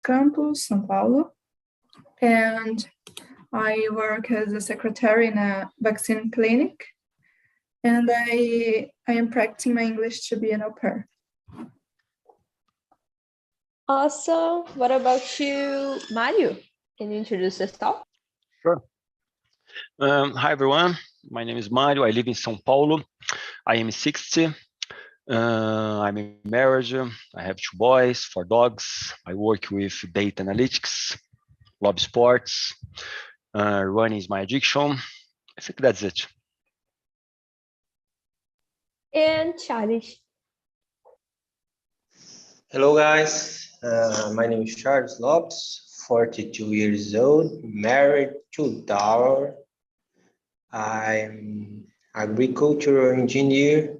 campus, São Paulo, and I work as a secretary in a vaccine clinic, and I am practicing my English to be an au pair. Awesome. What about you, Mario? Can you introduce yourself? Sure. Hi, everyone. My name is Mario. I live in São Paulo. I am 60. I'm in marriage. I have 2 boys, 4 dogs. I work with data analytics, love sports. Running is my addiction. I think that's it. And Charles. Hello, guys. My name is Charles Lopes, 42 years old, married, 2 daughters. I'm agricultural engineer.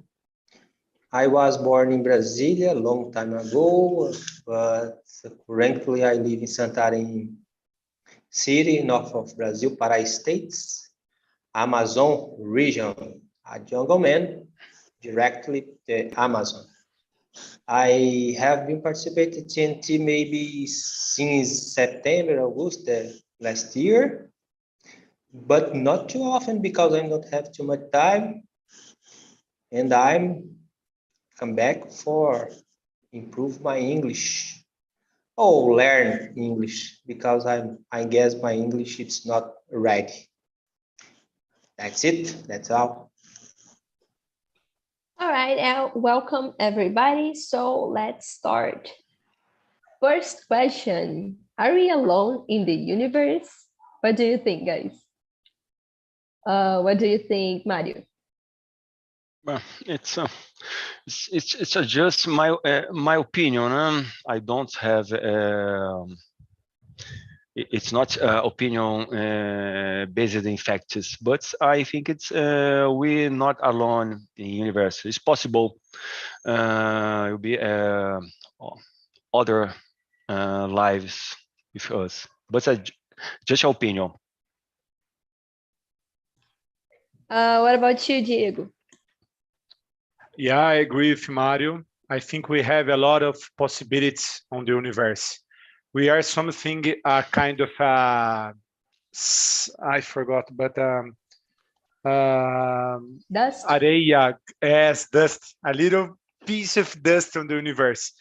I was born in Brasilia a long time ago, but currently I live in Santarém City, north of Brazil, Pará States, Amazon region, a jungle man, directly the Amazon. I have been participating in TNT maybe since September, August last year, but not too often because I don't have too much time, and I'm come back for improve my English. Oh, learn English because I guess my English it's not ready. That's it. That's all. All right, welcome everybody. So let's start. First question, are we alone in the universe? What do you think, guys? What do you think, Mario? Well, it's just my opinion. I don't have. It's not opinion based in facts, but I think it's we're not alone in the universe. It's possible will be other lives with us, but just an opinion. What about you, Diego? Yeah, I agree with Mario. I think we have a lot of possibilities on the universe. We are something kind of I forgot, but Dust? area as dust, a little piece of dust on the universe.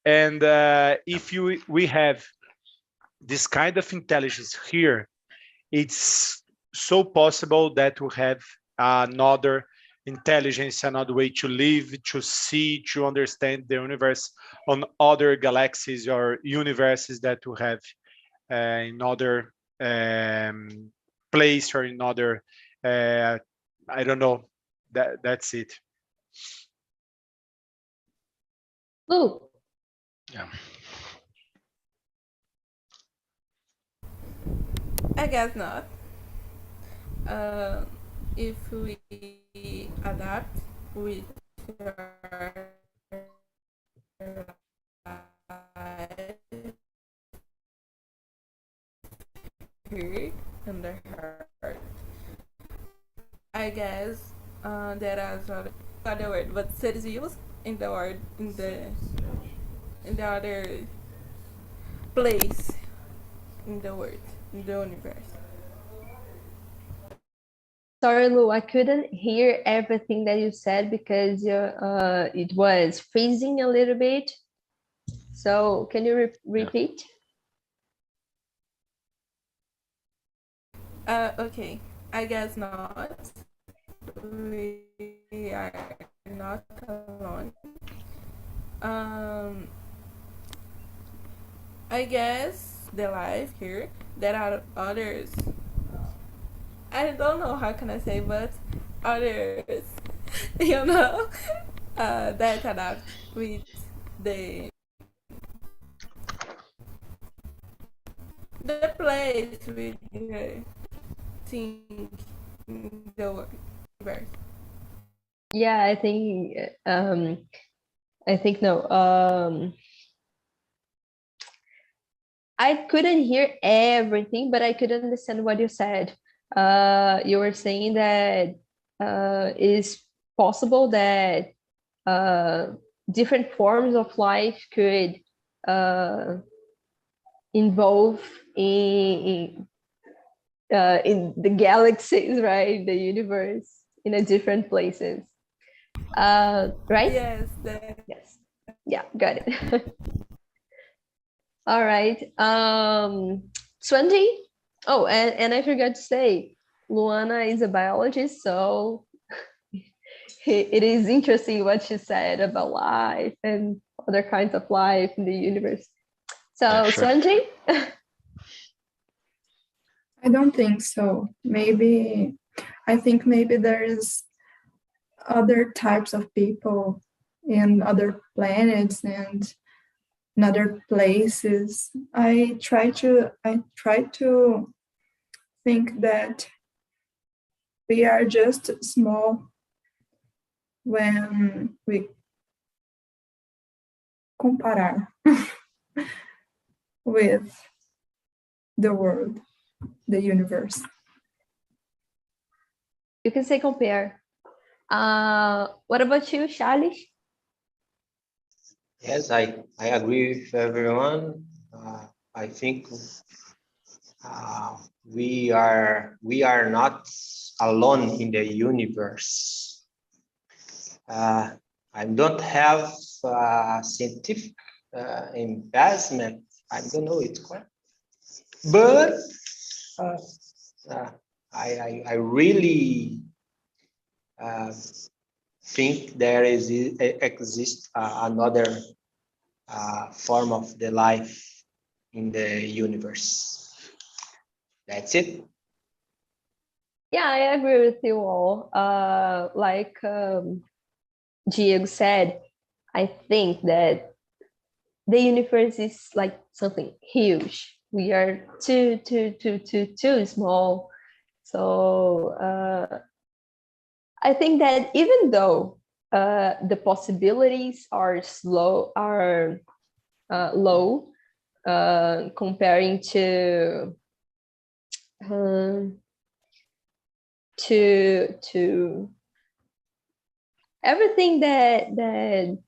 And if we have this kind of intelligence here, it's so possible that we have another intelligence, another way to live, to see, to understand the universe on other galaxies or universes that we have in other place or in other, I don't know, that's it. Ooh. Yeah. I guess not. If we adapt with your here and the heart, I guess there are other word, but seres vivos in the word in the other place in the world, in the universe. Sorry, Lu, I couldn't hear everything that you said because it was freezing a little bit. So can you repeat? Okay, I guess not. We are not alone. I guess the life here, there are others. I don't know how can I say, but others, that adapt with the place with the thing in the universe. Yeah, I think no. I couldn't hear everything, but I could understand what you said. You were saying that it is possible that different forms of life could involved in the galaxies, right? The universe, in a different places. Right? Yes, that. Yes. Yeah, got it. All right. Swansea. Oh, and I forgot to say, Luana is a biologist, so it is interesting what she said about life and other kinds of life in the universe. So, Yeah, sure. Swansea? I don't think so. I think maybe there's other types of people in other planets and in other places. I try to think that we are just small when we compare with the world, the universe. You can say compare. What about you, Charlie? Yes, I agree with everyone. I think we are not alone in the universe. I don't have scientific investment. I don't know it's correct, but I really think there exists another form of the life in the universe. That's it. Yeah, I agree with you all. Like Diego said, I think that the universe is like something huge. We are too small. So I think that even though the possibilities are low, comparing to everything that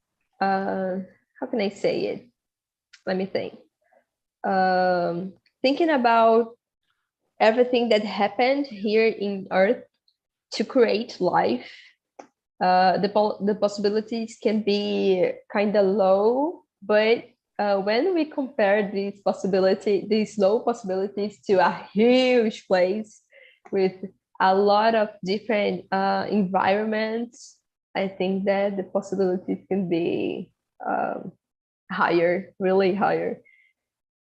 how can I say it? Let me think. Thinking about everything that happened here in Earth to create life, the possibilities can be kind of low, but when we compare these low possibilities to a huge place with a lot of different environments, I think that the possibilities can be higher, really higher.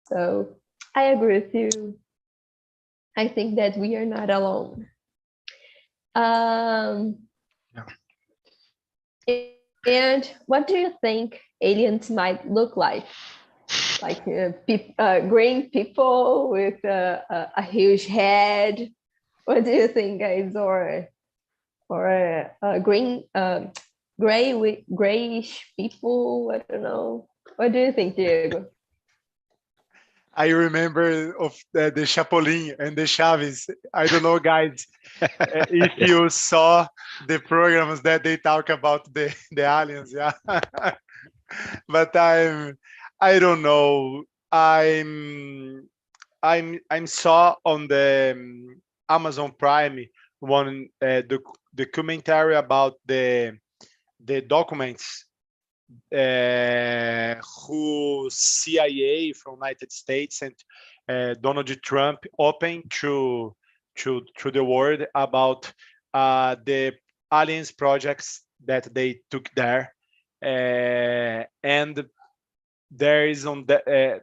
So I agree with you. I think that we are not alone. And what do you think aliens might look like? Like green people with a huge head? What do you think, guys? Or green, grayish people? I don't know. What do you think, Diego? I remember of the Chapolin and the Chaves. I don't know, guys, if you saw the programs that they talk about the aliens, yeah. But I don't know. I'm saw on the Amazon Prime one documentary about the documents who CIA from United States and Donald Trump open to the world about the aliens projects that they took there, and there is on the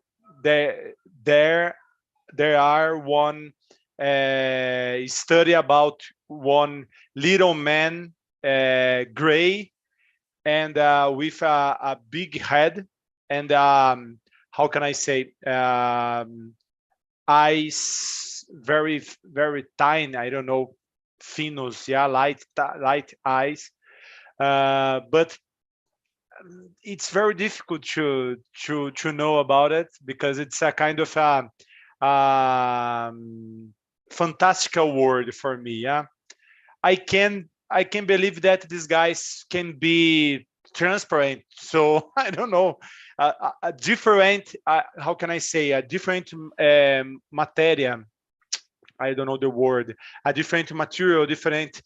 there are one study about one little man, gray and with a big head and how can I say, eyes very tiny. I don't know, finos, yeah, light eyes, but it's very difficult to know about it because it's a kind of fantastical word for me. Yeah, I can believe that these guys can be transparent. So I don't know. a different, how can I say, a different materia. I don't know the word, a different material, different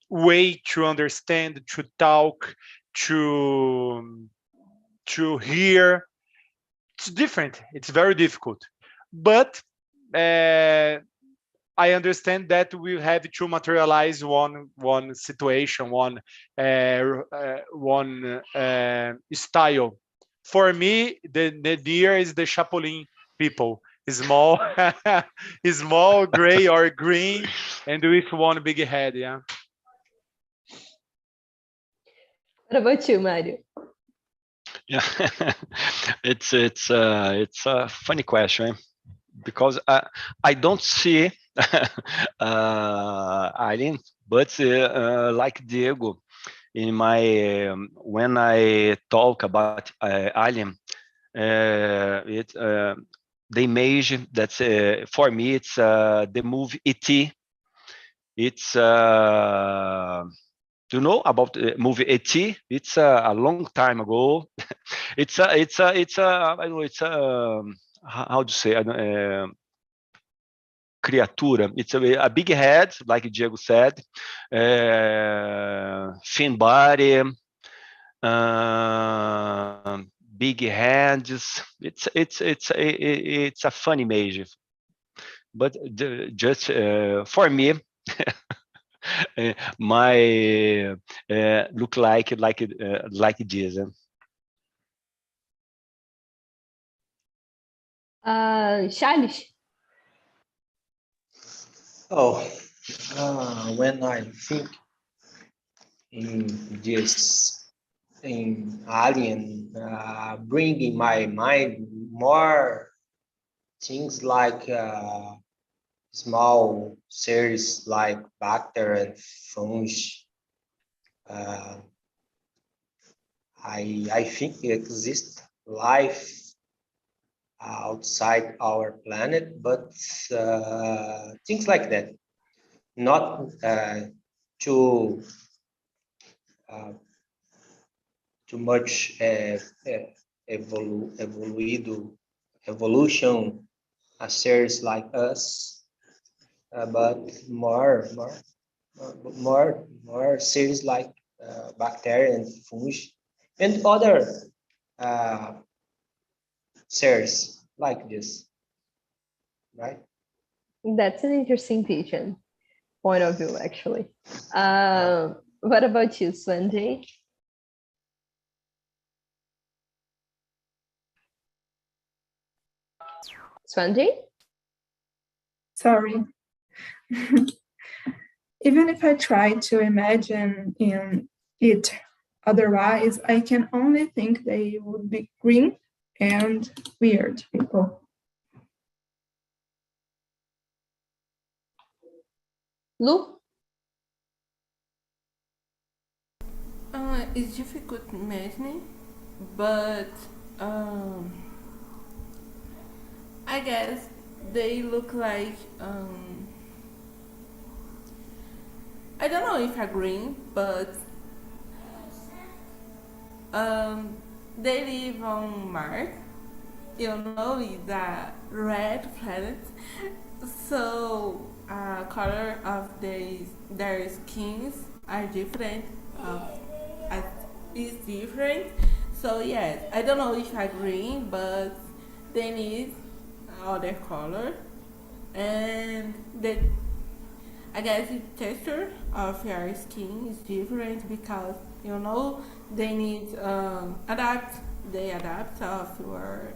way to understand, to talk, to hear. It's different. It's very difficult. But I understand that we have to materialize one situation, one style. For me, the deer is the Chapolin people. Small, small, gray or green, and with one big head. Yeah. What about you, Mario? Yeah, it's a funny question because I don't see alien, but like Diego, in my when I talk about alien, it the image that's for me it's the movie E.T. It's do you know about the movie E.T.? It's a long time ago. It's I don't know, it's a how to say, criatura. It's a big head, like Diego said, thin body, big hands. It's a funny image, but just for me, my look like this. Charles? Oh, when I think in this, in alien, bring in my mind more things like small series like bacteria and fungi. I think it exists life outside our planet, but things like that, not too much evolution, a series like us, but more series like bacteria and fungi and other series like this, right? That's an interesting vision, point of view, actually. What about you, Sanjay? Sanjay? Sorry. Even if I try to imagine in it otherwise, I can only think they would be green and weird people. Lu? It's difficult imagining, but I guess they look like I don't know if are green, but they live on Mars. You know, it's a red planet, so color of their skins are different. Is different. So yes, I don't know if are green, but they need other color, and I guess the texture of your skin is different because you know they need adapt. They adapt of your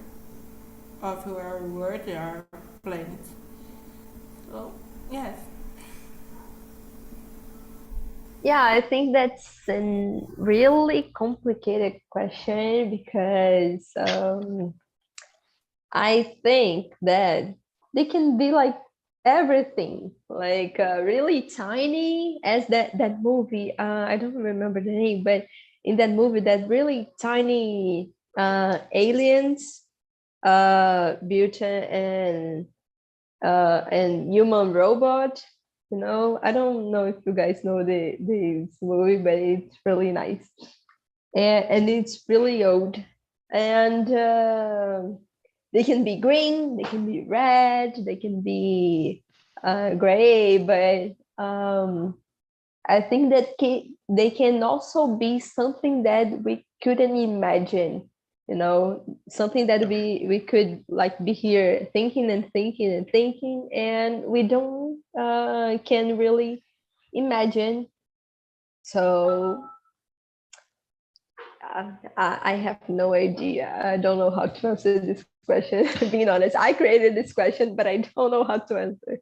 world, your planet. So yes. Yeah, I think that's a really complicated question because I think that they can be like everything, like really tiny, as that movie. I don't remember the name, but in that movie, that really tiny aliens, beauty and human robot. You know, I don't know if you guys know this movie, but it's really nice, and it's really old. and they can be green, they can be red, they can be gray, but I think that they can also be something that we couldn't imagine, you know, something that we could like be here thinking and thinking and thinking, and we don't can really imagine. So I have no idea. I don't know how to answer this question. Being honest, I created this question, but I don't know how to answer.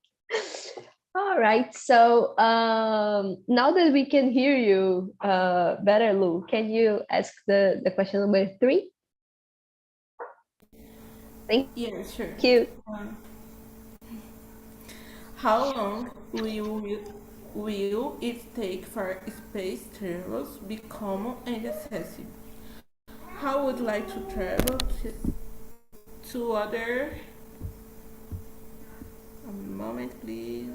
All right. So now that we can hear you better, Lu, can you ask the question number 3? Thank Yeah, sure. you. How long will it take for space travels be common and accessible? How would like to travel to other? A moment, please.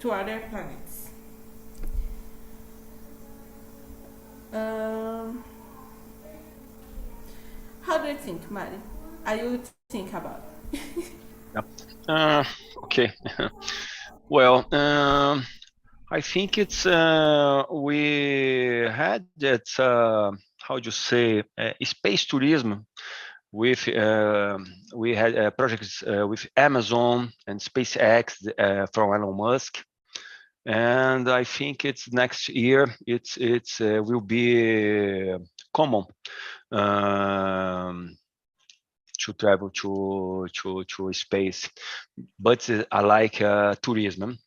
To other planets. How do you think, Mari? I would think about. Okay. Well, I think it's we had that how do you say space tourism with we had projects with Amazon and SpaceX from Elon Musk, and I think it's next year it's will be common to travel to space, but I like tourism,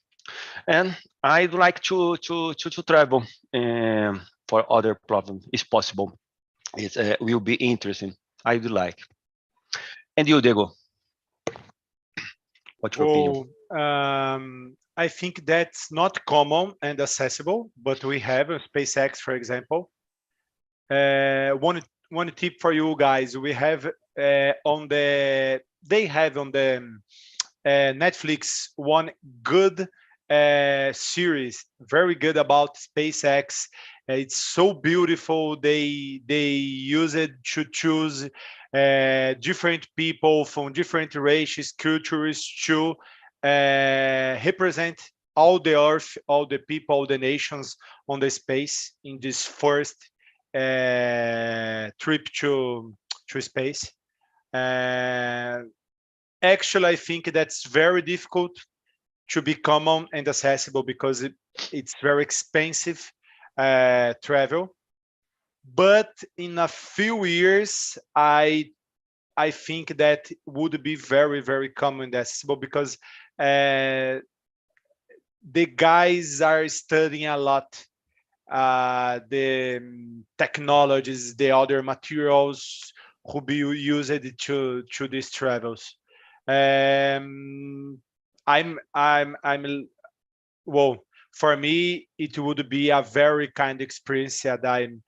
and I'd like to travel for other problems. It's possible. It will be interesting. I do like. And you, Diego? What's your opinion? I think that's not common and accessible, but we have a SpaceX, for example. One tip for you guys: we have on the Netflix one good series, very good about SpaceX. It's so beautiful. They use it to choose different people from different races, cultures to represent all the Earth, all the people, all the nations on the space in this first trip to space. Actually, I think that's very difficult to be common and accessible because it's very expensive travel. But in a few years, I think that would be very, very common and accessible because the guys are studying a lot the technologies, the other materials who be used to these travels. Well, for me, it would be a very kind experience that I'm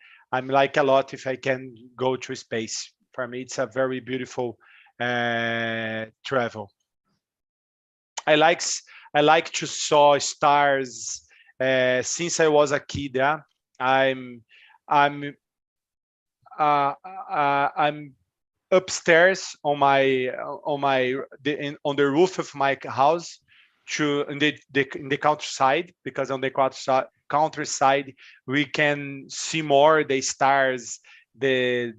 like a lot if I can go to space. For me, it's a very beautiful travel. I like to saw stars since I was a kid. Yeah, I'm upstairs on the roof of my house in the countryside, because on the countryside we can see more the stars, the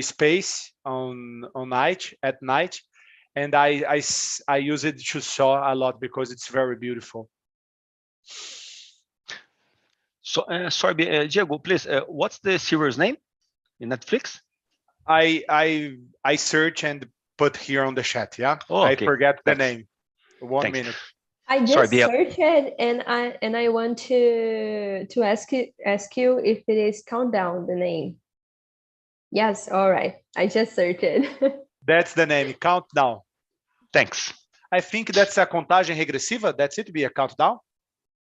space at night, and I use it to saw a lot because it's very beautiful. So sorry, Diego, please. What's the series name in Netflix? I search and put here on the chat. Yeah. Oh, okay. I forget the Thanks. name. One Thanks. minute. I just Sorry, searched it, and I want to ask you if it is Countdown, the name. Yes. All right. I just searched it. That's the name. Countdown. Thanks. I think that's a contagem regressiva. That's it. Be a countdown.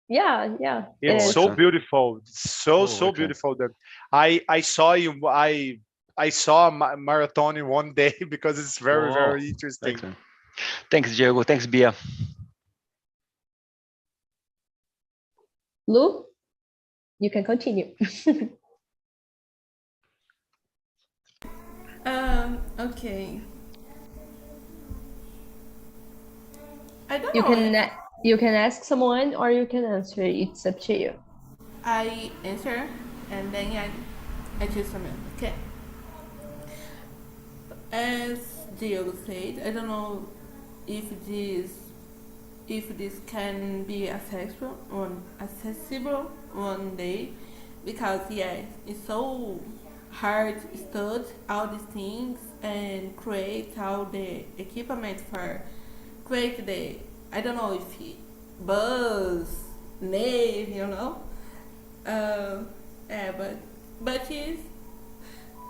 Yeah. It's so beautiful. So beautiful. That I saw you. I saw a marathon in one day because it's very, very interesting. Excellent. Thanks, Diego. Thanks, Bia. Lu? You can continue. Okay. I don't You know. can ask someone or you can answer. It's up to you. I answer and then I choose someone. Okay. As Diego said, I don't know if this can be accessible one day, because yeah, it's so hard to study all these things and create all the equipment for create the, I don't know if buzz, nave, yeah, but it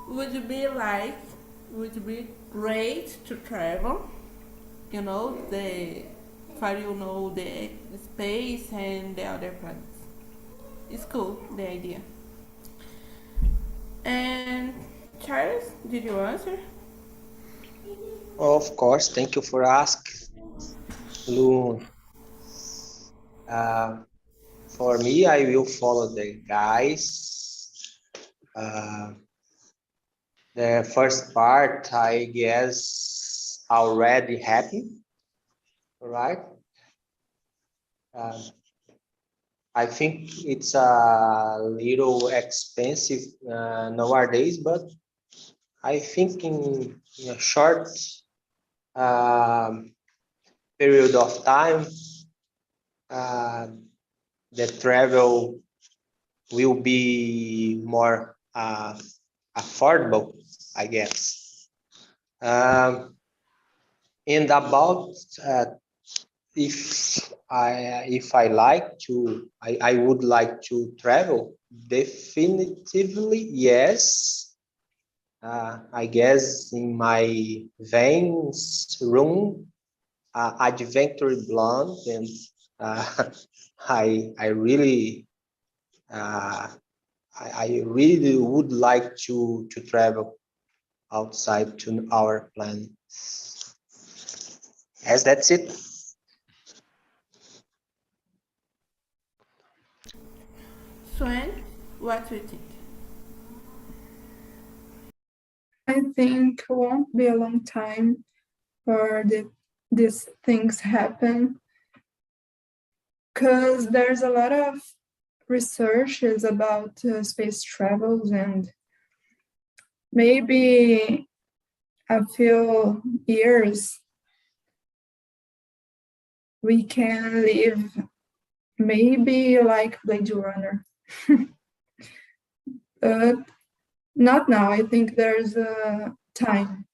would be great to travel, the the space and the other planets. It's cool, the idea. And Charles, did you answer? Of course, thank you for asking, Lu. For me, I will follow the guys. The first part, I guess, already happened, right? I think it's a little expensive nowadays, but I think in a short period of time, the travel will be more affordable, I guess. And about if I like to, I would like to travel. Definitively, yes. I guess in my veins room, adventure blonde, and I really I really would like to travel outside to our planet. Yes, that's it. Swen, what do you think? I think it won't be a long time for these things happen, because there's a lot of researches about space travels, and maybe a few years we can live maybe like Blade Runner. But not now. I think there's a time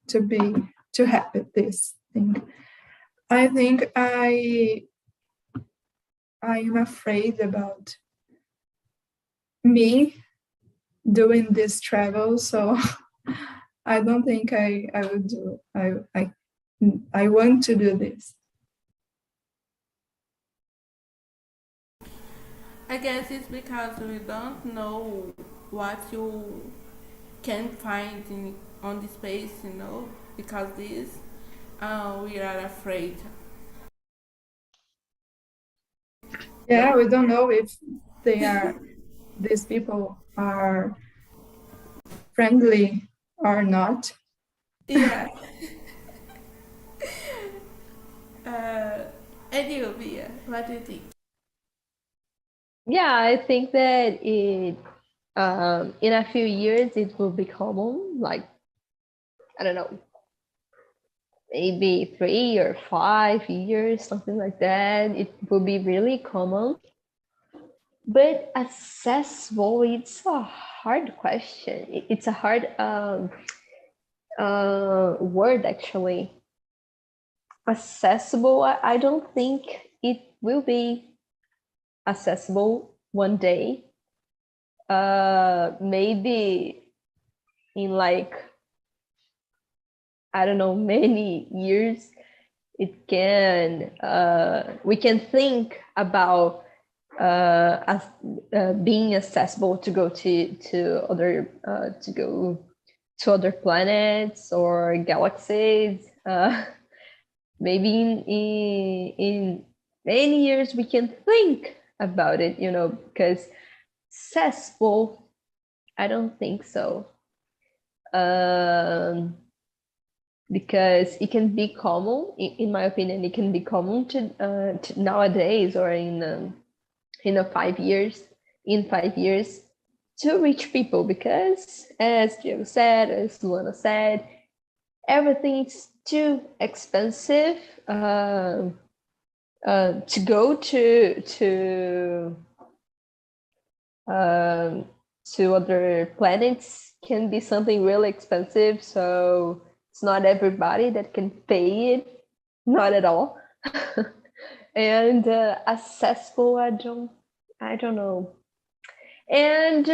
to happen this thing. I think I am afraid about me doing this travel, so I don't think I would do. I want to do this. I guess it's because we don't know what you can find on the space, because this, we are afraid. Yeah, we don't know if these people are friendly or not. Yeah. And you, Bia, what do you think? Yeah, I think that in a few years it will be common, like, I don't know, maybe 3 or 5 years, something like that. It will be really common. But accessible, it's a hard question. It's a hard word, actually. Accessible, I don't think it will be accessible one day. Maybe in like, I don't know, many years, it can we can think about being accessible to go to other planets or galaxies. Maybe in many years we can think about it, because Successful, I don't think so. Because it can be common, in my opinion, it can be common to nowadays, or in 5 years, to reach people, because as Diego said, as Luana said, everything is too expensive to go to other planets. Can be something really expensive, so it's not everybody that can pay it, not at all. And accessible, I don't know. And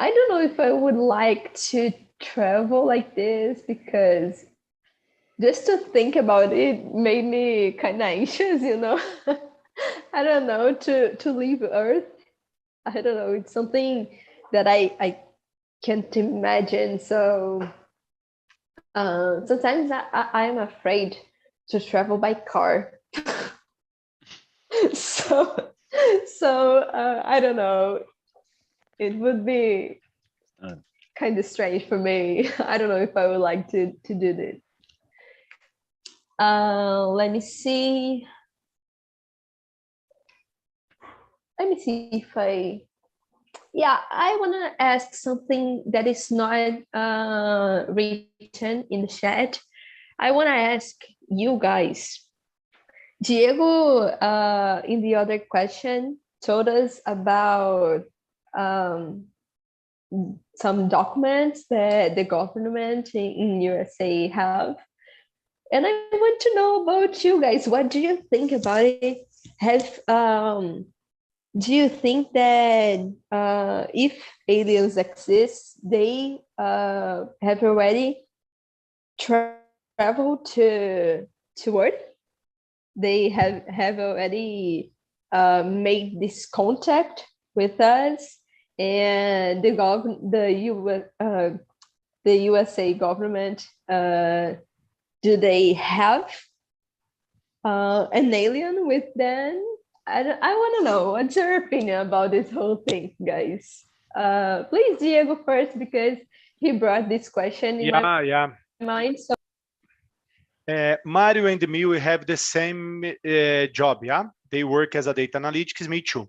I don't know if I would like to travel like this, because just to think about it made me kind of anxious, you know. I don't know, to leave Earth. I don't know, it's something that I can't imagine. So sometimes I'm afraid to travel by car. so I don't know. It would be kind of strange for me. I don't know if I would like to do this. Let me see. If I want to ask something that is not written in the chat. I want to ask you guys. Diego, in the other question, told us about some documents that the government in USA have. And I want to know about you guys. What do you think about it? Do you think that if aliens exist, they have already traveled to Earth? They have already made this contact with us, and the USA government, do they have an alien with them? I want to know, what's your opinion about this whole thing, guys? Please, Diego first, because he brought this question in my mind. So. Mario and me, we have the same job, yeah? They work as a data analytics, me too.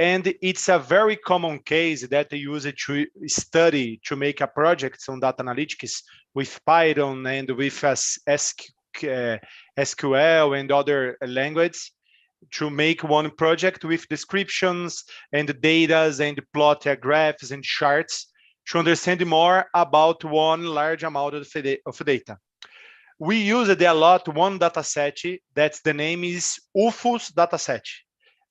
And it's a very common case that they use it to study, to make a project on data analytics with Python and with SQL and other languages, to make one project with descriptions and data and plot graphs and charts to understand more about one large amount of data. We use it a lot, one dataset, that's the name is UFOS dataset.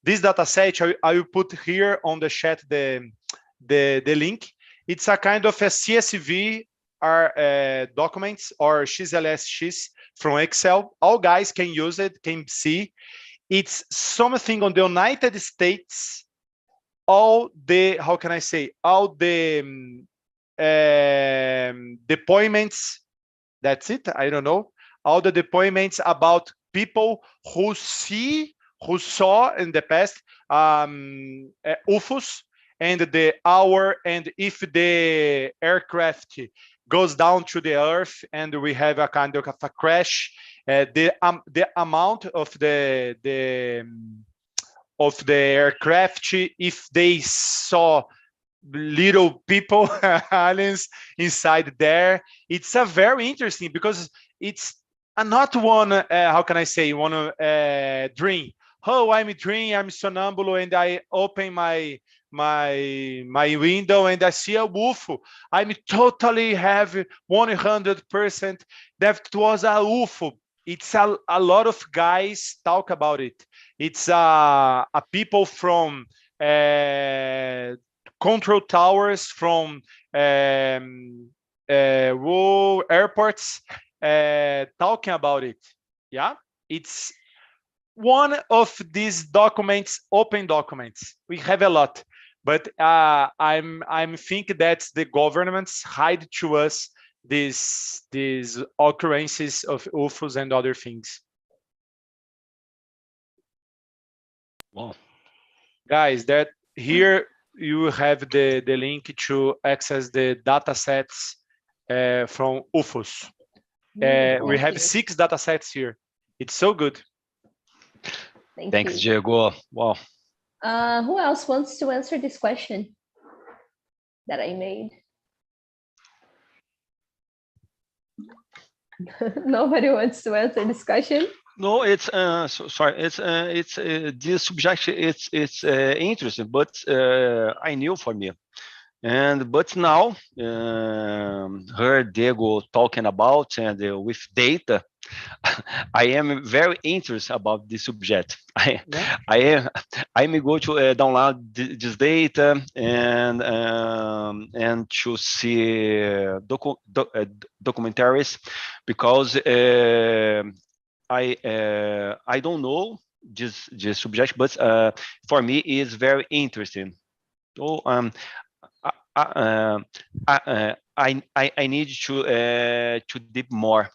This dataset, I will put here on the chat the link. It's a kind of a CSV documents or XLSX from Excel. All guys can use it, can see. It's something on the United States, all the, how can I say, all the deployments, that's it, I don't know, all the deployments about people who saw in the past UFOs, and the hour, and if the aircraft goes down to the earth and we have a kind of a crash, the amount of the aircraft, if they saw little people, aliens inside there. It's a very interesting, because it's not one, how can I say, one dream. Oh, I'm a dream, I'm somnambulo, and I open my window and I see a UFO. I'm totally have 100% that was a UFO. It's a lot of guys talk about it. It's a people from control towers, from airports, talking about it. Yeah, it's one of these documents, open documents. We have a lot, but I'm thinking that the governments hide to us these occurrences of UFOs and other things. Wow, guys, that here you have the link to access the data sets from UFOS. We have 6 data sets here. It's so good. Thanks, Diego. Wow. Who else wants to answer this question that I made? Nobody wants to answer this question. No, it's sorry. It's this subject. It's interesting, but I knew for me, but now heard Diego talking about and with data. I am very interested about this subject. I'm going to download this data and to see documentaries because I don't know this subject, but for me it's very interesting. So I need to deep more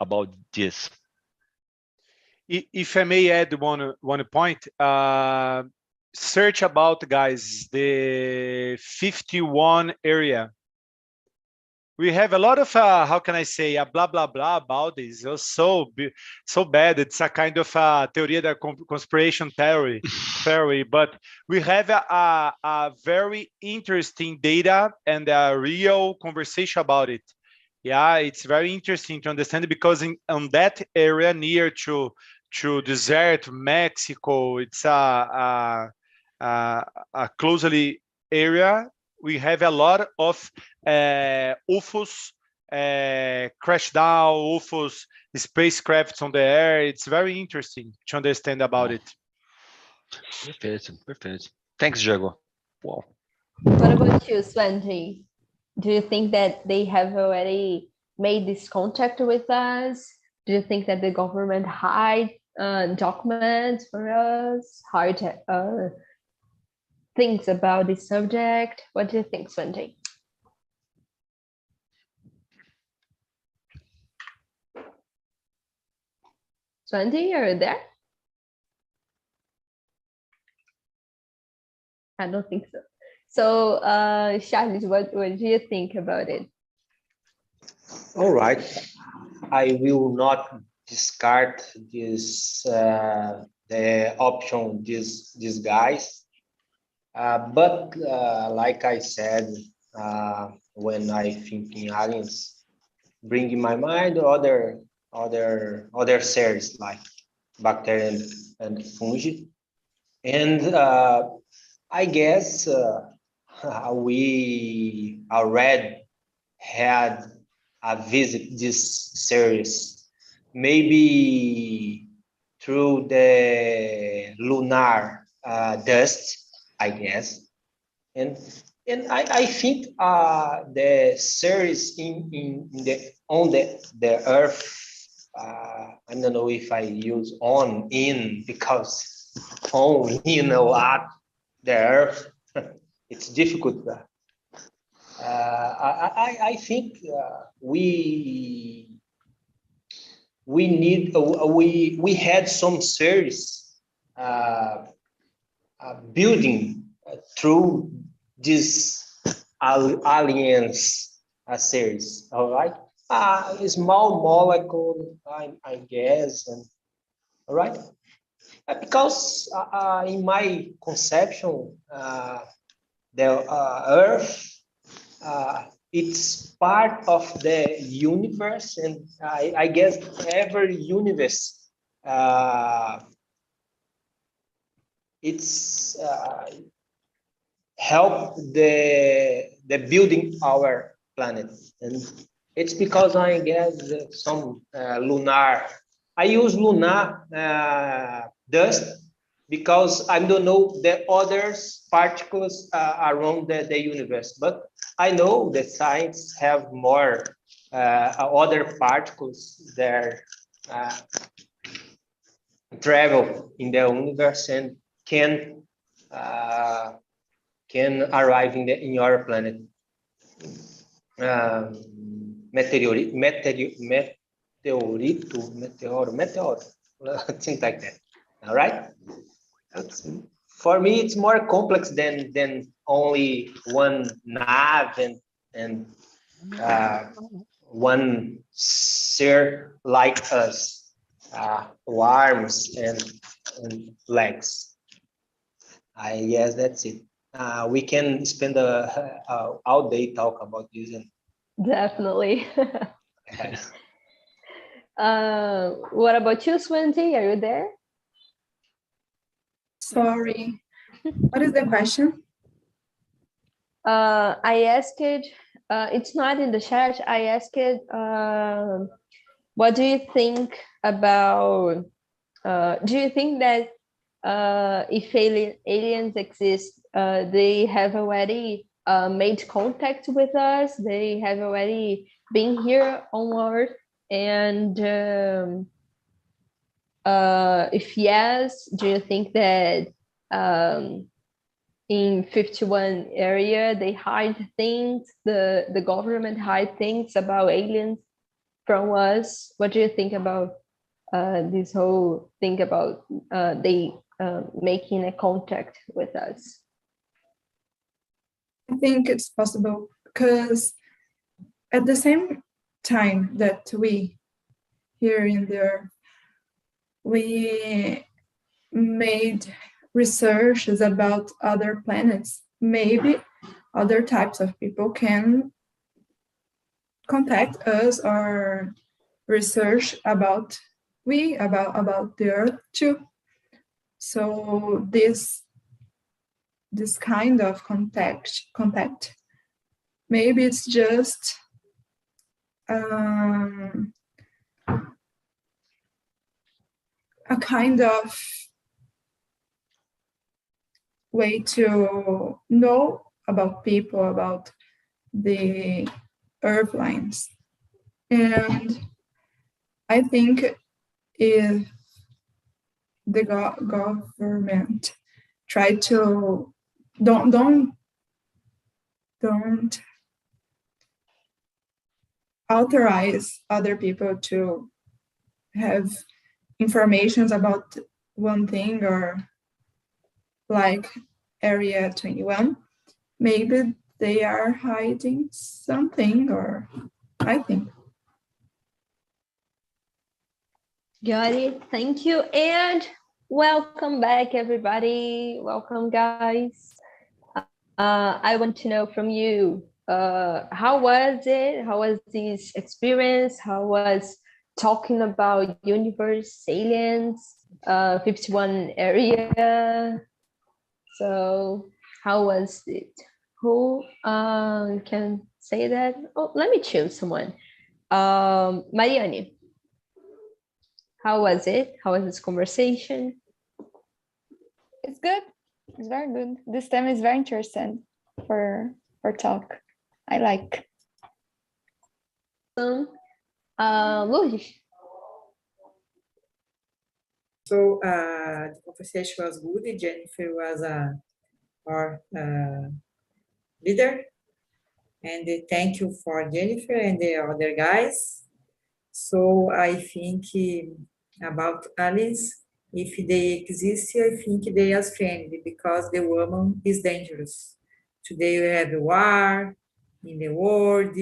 about this. If I may add one point, search about, guys, the 51 area. We have a lot of how can I say, a blah blah blah about this. It's so bad. It's a kind of theory, the conspiration theory, but we have a very interesting data and a real conversation about it. Yeah, it's very interesting to understand because on that area near to desert Mexico, it's a closely area. We have a lot of UFOs, crash down UFOs, spacecrafts on the air. It's very interesting to understand about it. Perfect. Thanks, Diego. Wow. What about you, Swanji? Do you think that they have already made this contact with us? Do you think that the government hide documents for us, hide things about this subject? What do you think, Swanji? Swanji, are you there? I don't think so. So, Charles, what do you think about it? All right. I will not discard this the option these guys, but like I said, when I think in aliens, bring in my mind other series like bacteria and fungi, and I guess we already had a visit this series, maybe through the lunar dust, I guess, and I think the series on the Earth. I don't know if I use in because on at the Earth it's difficult. I think we had some series building through this aliens series. All right, a small molecule, I guess, and all right, because in my conception, the Earth. It's part of the universe, and I guess every universe it's help the building our planet, and it's because I guess some lunar. I use lunar dust because I don't know the other particles around the universe, but I know that science have more other particles that travel in the universe and can arrive in your planet. Meteor, things like that. All right. For me, it's more complex than only one nav and one sphere like us, arms and legs. I guess that's it. We can spend all day talk about this. Definitely. What about you, Swanty? Are you there? Sorry. What is the question? I asked it, it's not in the chat. I asked it, what do you think about, do you think that if aliens exist, they have already made contact with us, they have already been here on Earth, and if yes, do you think that in 51 area they hide things, the government hide things about aliens from us? What do you think about this whole thing about they making a contact with us? I think it's possible because at the same time that we here in the Earth, we made researches about other planets. Maybe other types of people can contact us or research about the Earth too. So this kind of contact, maybe it's just a kind of way to know about people, about the earth lines. And I think if the government try to don't authorize other people to have informations about one thing, or like Area 21, maybe they are hiding something, or I think. Got it. Thank you. And welcome back, everybody. Welcome, guys. I want to know from you, how was it? How was this experience? How was talking about universe, aliens, 51 area? So how was it? Who can say that? Oh, let me choose someone. Mariane, how was it? How was this conversation? It's good. It's very good. This theme is very interesting for talk. I like. Luis. So the conversation was good. Jennifer was our leader, and thank you for Jennifer and the other guys. So I think about aliens, if they exist, I think they are friendly because the woman is dangerous. Today we have a war in the world.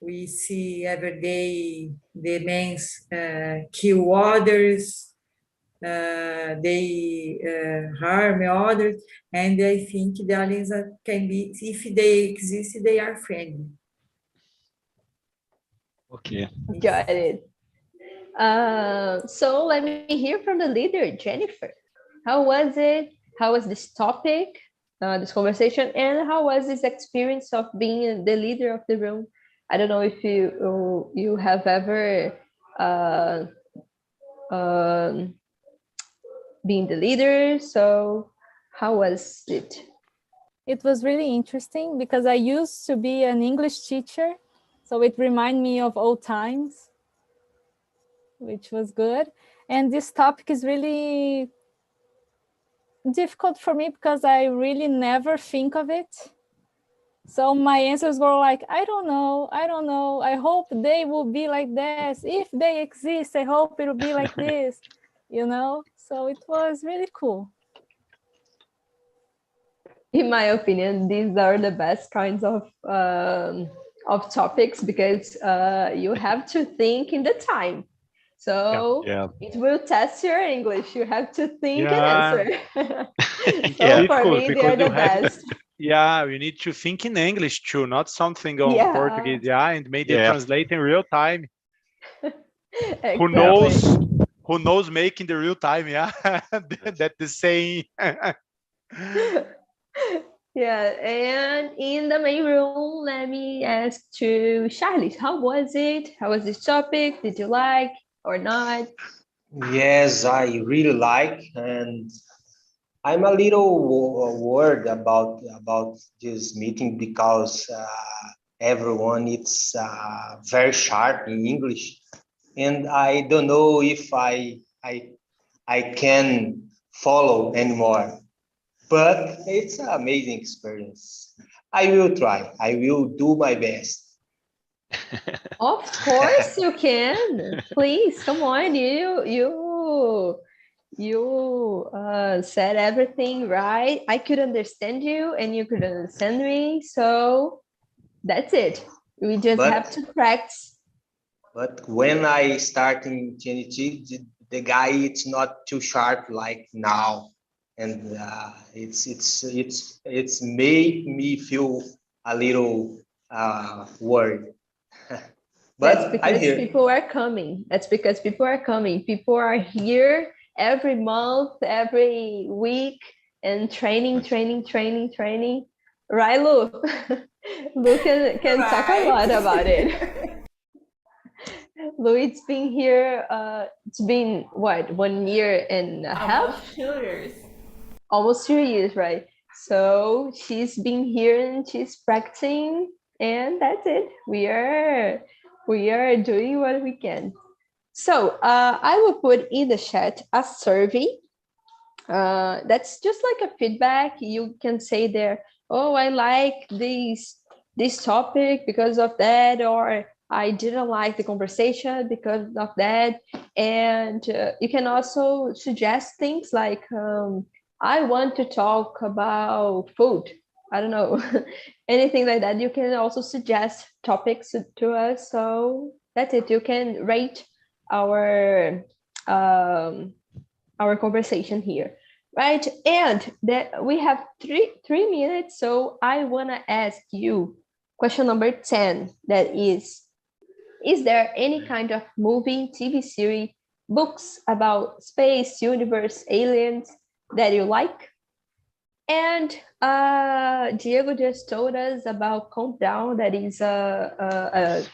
We see every day the men kill others. They harm others, and I think the aliens can be, if they exist, they are friendly. Okay. Got it. So let me hear from the leader, Jennifer. How was it? How was this topic, this conversation, and how was this experience of being the leader of the room? I don't know if you have ever been the leader. So how was it? It was really interesting because I used to be an English teacher, so it reminded me of old times, which was good. And this topic is really difficult for me because I really never think of it. So my answers were like, I don't know. I hope they will be like this. If they exist, I hope it'll be like this, you know? So it was really cool. in my opinion, these are the best kinds of topics because you have to think in the time. So Yeah. it will test your English. You have to think and Yeah. answer. So Yeah. for Difficult me, they because are the you have, best. yeah, you need to think in English too, not something on Yeah. Portuguese, yeah, and maybe Yeah. translate in real time. Who Exactly. knows making the real time, yeah. That the saying. Yeah, and in the main room, let me ask to Charlie, how was it? How was this topic? Did you like or not? Yes, I really like, and I'm a little worried about this meeting because everyone is very sharp in English, and I don't know if I can follow anymore. But it's an amazing experience. I will try. I will do my best. Of course you can. Please, come on. You said everything right. I could understand you and you could understand me. So that's it. We just have to practice. But when I start in TNT, the guy it's not too sharp like now, and it's made me feel a little worried. That's But I'm because here. people are coming. That's because people are coming. People are here every month, every week, and training. Right, Lu? Lu can talk a lot about it. Lu, it's been here. It's been what, 1 year and a half? Almost 2 years. Almost 2 years, right? So she's been here and she's practicing, and that's it. We are doing what we can. So I will put in the chat a survey. That's just like a feedback. You can say there, oh, I like this topic because of that, or I didn't like the conversation because of that. And you can also suggest things like, I want to talk about food. I don't know, anything like that. You can also suggest topics to us. So that's it. You can rate our conversation here, right? And that we have three minutes. So I wanna ask you question number 10. That is there any kind of movie, TV series, books about space, universe, aliens that you like? And Diego just told us about Countdown, that is a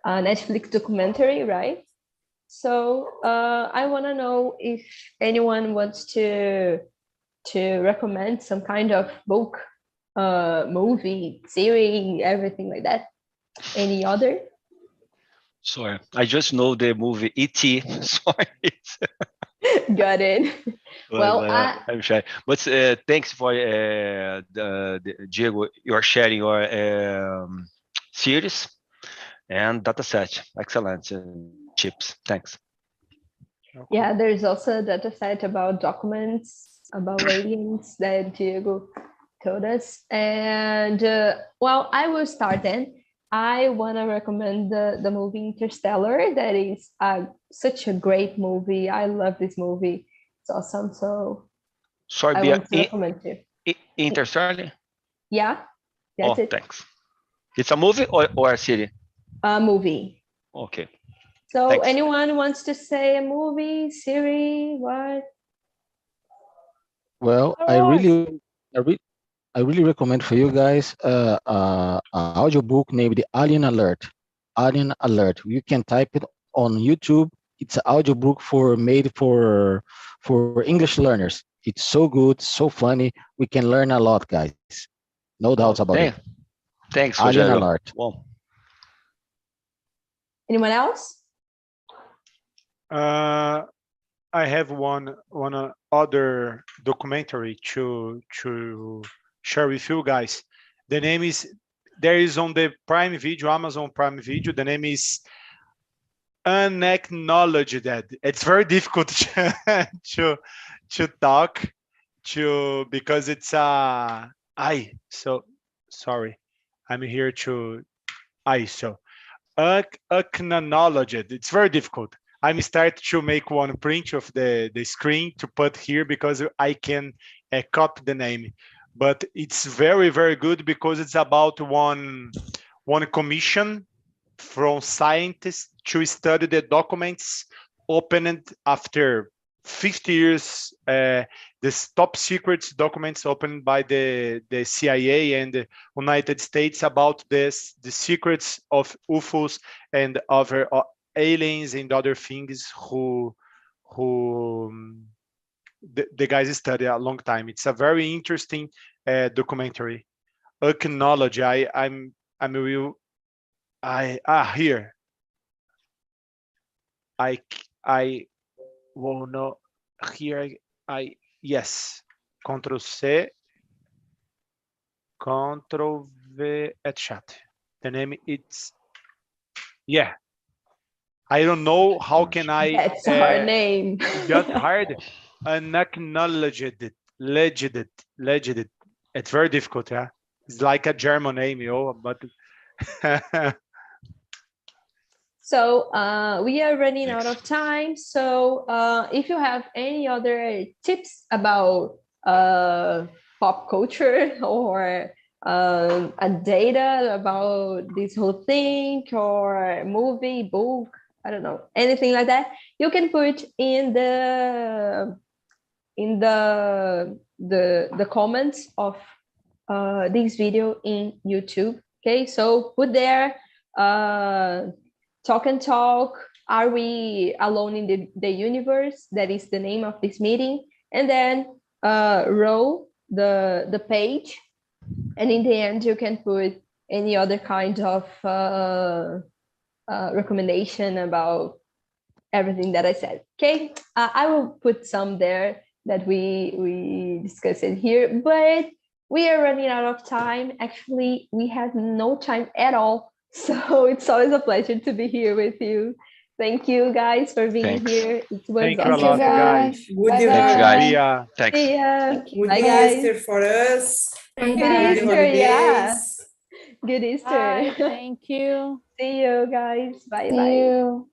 Netflix documentary, right? So I want to know if anyone wants to recommend some kind of book, movie, series, everything like that. Any other? Sorry, I just know the movie E.T. Sorry. Got it. Well, I'm shy. But thanks for Diego. You are sharing your series and dataset. Excellent chips. Thanks. Yeah, there's also a dataset about documents, about aliens that Diego told us. And well, I will start then. I want to recommend the movie Interstellar. That is such a great movie. I love this movie. It's awesome. So sorry, I want to recommend you. Interstellar? Yeah, that's it. Thanks. It's a movie or a series? A movie. Okay. So thanks. Anyone wants to say a movie, series, what? Well, I really recommend for you guys an audiobook named the Alien Alert. Alien Alert. You can type it on YouTube. It's an audiobook made for English learners. It's so good, so funny. We can learn a lot, guys. No doubts about it. Thanks, Alien Rogério. Alert. Well. Anyone else? I have one other documentary to share with you guys. The name is, there is on the Prime Video, Amazon Prime Video. The name is Unacknowledged Dead. It's very difficult to talk because it's a So sorry, I'm here to acknowledge it. It's very difficult. I'm start to make one print of the screen to put here because I can copy the name, but it's very, very good because it's about one commission from scientists to study the documents opened after 50 years, this top secrets documents opened by the CIA and the United States about the secrets of UFOs and other aliens and other things who the guys study a long time. It's a very interesting documentary. Acknowledge. Here. I wanna here yes. Control C, Control V at chat. The name it's I don't know how can I. That's our name. Just hard. Unacknowledged it. Legend it. It's very difficult. Yeah, it's like a German name, but. So we are running out of time. So if you have any other tips about pop culture or a data about this whole thing or movie, book, I don't know, anything like that, you can put in the comments of this video in YouTube. Okay, so put there. Talk and talk. Are we alone in the universe? That is the name of this meeting. And then roll the page. And in the end, you can put any other kind of recommendation about everything that I said. Okay, I will put some there that we discussed it here, but we are running out of time. Actually, we have no time at all. So it's always a pleasure to be here with you. Thank you guys for being here. It was Thank you a awesome. lot, guys. Good Thanks, guys. Yeah. Thanks. See ya. Good Bye, guys. Easter for us. Bye. Good Happy Easter, yeah. holidays. Good Easter. Bye. Thank you. See you guys. Bye See bye. you.